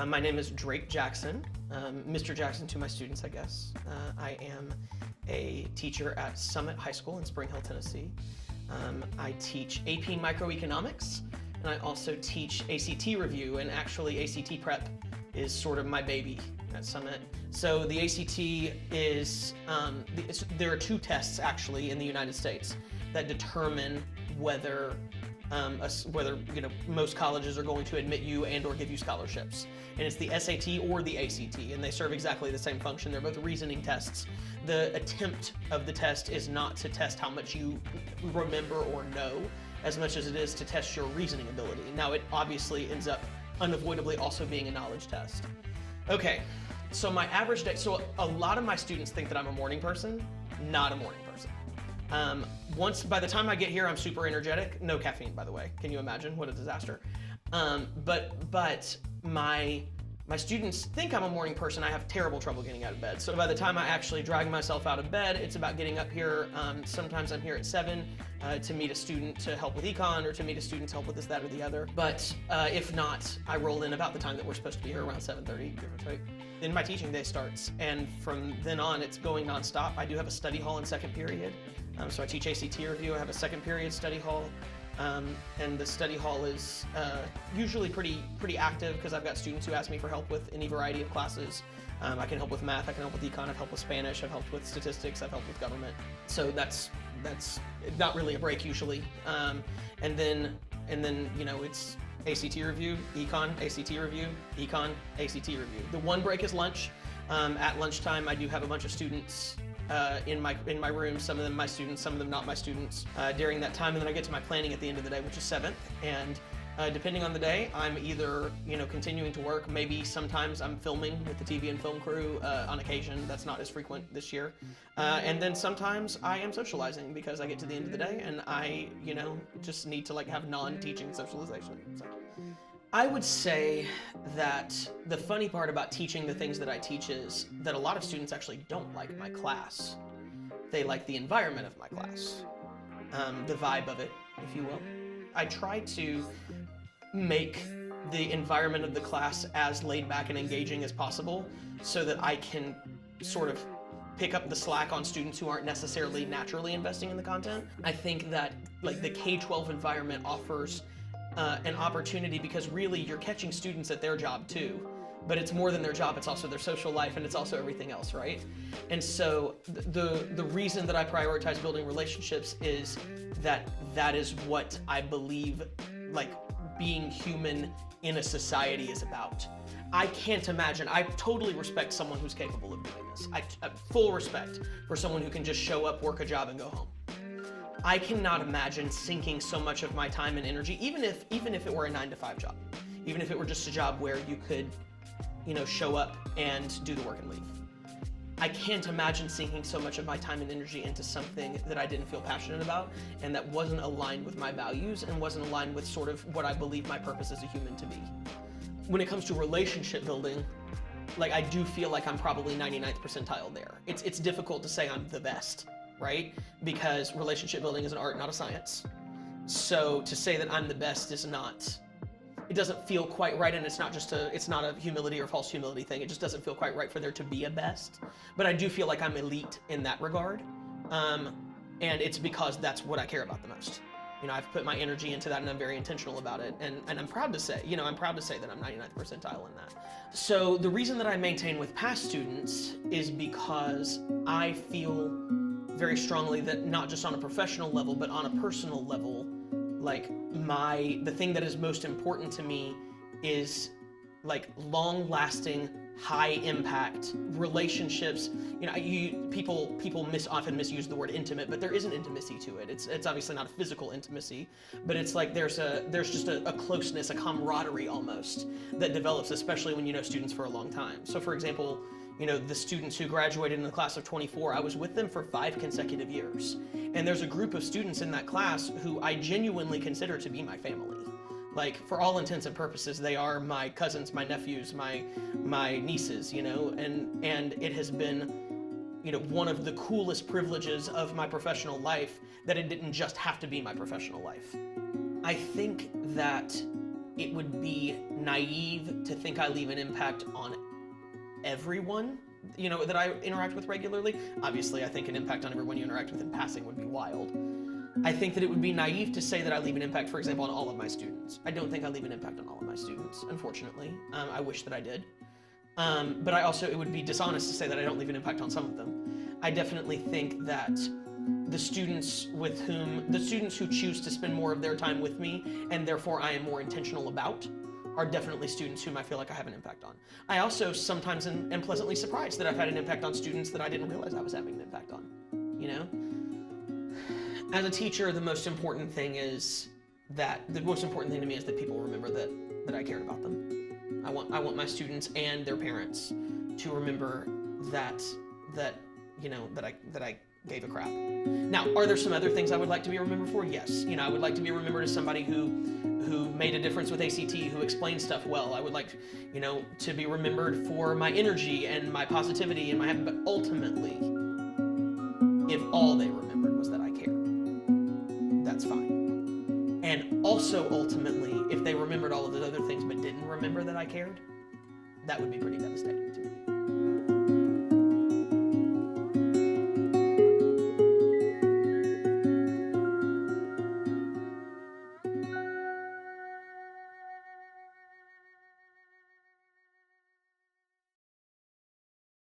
My name is Drake Jackson, Mr. Jackson to my students, I guess. I am a teacher at Summit High School in Spring Hill, Tennessee. I teach AP Microeconomics, and I also teach ACT Review, and actually ACT Prep is sort of my baby at Summit. So the ACT is, there are two tests actually in the United States that determine whether most colleges are going to admit you and or give you scholarships. And it's the SAT or the ACT, and they serve exactly the same function. They're both reasoning tests. The attempt of the test is not to test how much you remember or know, as much as it is to test your reasoning ability. Now, it obviously ends up unavoidably also being a knowledge test. Okay, so my average day, so a lot of my students think that I'm a morning person, not a morning person. By the time I get here, I'm super energetic. No caffeine, by the way. Can you imagine? What a disaster. But my students think I'm a morning person. I have terrible trouble getting out of bed. So by the time I actually drag myself out of bed, it's about getting up here. Sometimes I'm here at 7 to meet a student to help with econ, or to meet a student to help with this, that, or the other. But if not, I roll in about the time that we're supposed to be here, around 7:30, give or take. Then my teaching day starts, and from then on, it's going nonstop. I do have a study hall in second period. So I teach ACT Review. I have a second period study hall. And the study hall is usually pretty active, because I've got students who ask me for help with any variety of classes. I can help with math, I can help with econ, I've helped with Spanish, I've helped with statistics, I've helped with government. So that's not really a break usually. And then it's ACT Review, econ, ACT Review, econ, ACT Review. The one break is lunch. At lunchtime, I do have a bunch of students in my room, some of them my students, some of them not my students, during that time. And then I get to my planning at the end of the day, which is 7th. And depending on the day, I'm either continuing to work. Maybe sometimes I'm filming with the TV and film crew on occasion. That's not as frequent this year. And then sometimes I am socializing, because I get to the end of the day and I just need to have non-teaching socialization. So I would say that the funny part about teaching the things that I teach is that a lot of students actually don't like my class. They like the environment of my class, the vibe of it, if you will. I try to make the environment of the class as laid back and engaging as possible, so that I can sort of pick up the slack on students who aren't necessarily naturally investing in the content. I think that the K-12 environment offers an opportunity, because really you're catching students at their job too, but it's more than their job, it's also their social life, and it's also everything else, right? And so the reason that I prioritize building relationships is that is what I believe being human in a society is about. I can't imagine, I totally respect someone who's capable of doing this. I have full respect for someone who can just show up, work a job, and go home. I cannot imagine sinking so much of my time and energy, even if it were a 9-to-5 job, even if it were just a job where you could, show up and do the work and leave. I can't imagine sinking so much of my time and energy into something that I didn't feel passionate about, and that wasn't aligned with my values and wasn't aligned with sort of what I believe my purpose as a human to be. When it comes to relationship building, I do feel like I'm probably 99th percentile there. It's difficult to say I'm the best, right? Because relationship building is an art, not a science. So to say that I'm the best is not, it doesn't feel quite right, and it's not a humility or false humility thing. It just doesn't feel quite right for there to be a best. But I do feel like I'm elite in that regard. And it's because that's what I care about the most. I've put my energy into that, and I'm very intentional about it. And I'm proud to say, that I'm 99th percentile in that. So the reason that I maintain with past students is because I feel very strongly that not just on a professional level, but on a personal level, the thing that is most important to me is long-lasting, high-impact relationships. People often misuse the word intimate, but there is an intimacy to it. It's obviously not a physical intimacy, but it's there's just a closeness, a camaraderie almost, that develops, especially when you know students for a long time. So for example, the students who graduated in the class of 24, I was with them for 5 consecutive years. And there's a group of students in that class who I genuinely consider to be my family. For all intents and purposes, they are my cousins, my nephews, my nieces, and it has been, one of the coolest privileges of my professional life that it didn't just have to be my professional life. I think that it would be naive to think I leave an impact on everyone, that I interact with regularly. Obviously, I think an impact on everyone you interact with in passing would be wild. I think that it would be naive to say that I leave an impact, for example, on all of my students. I don't think I leave an impact on all of my students, unfortunately. I wish that I did. But it would be dishonest to say that I don't leave an impact on some of them. I definitely think that the students who choose to spend more of their time with me, and therefore I am more intentional about, are definitely students whom I feel like I have an impact on. I also sometimes am pleasantly surprised that I've had an impact on students that I didn't realize I was having an impact on, As a teacher, the most important thing to me is that people remember that I cared about them. I want my students and their parents to remember that I gave a crap. Now, are there some other things I would like to be remembered for? Yes. I would like to be remembered as somebody who made a difference with ACT, who explained stuff well. I would like, to be remembered for my energy and my positivity and my, but ultimately, if all they remembered was that I cared, that's fine. And also, ultimately, if they remembered all of the other things but didn't remember that I cared, that would be pretty devastating to me.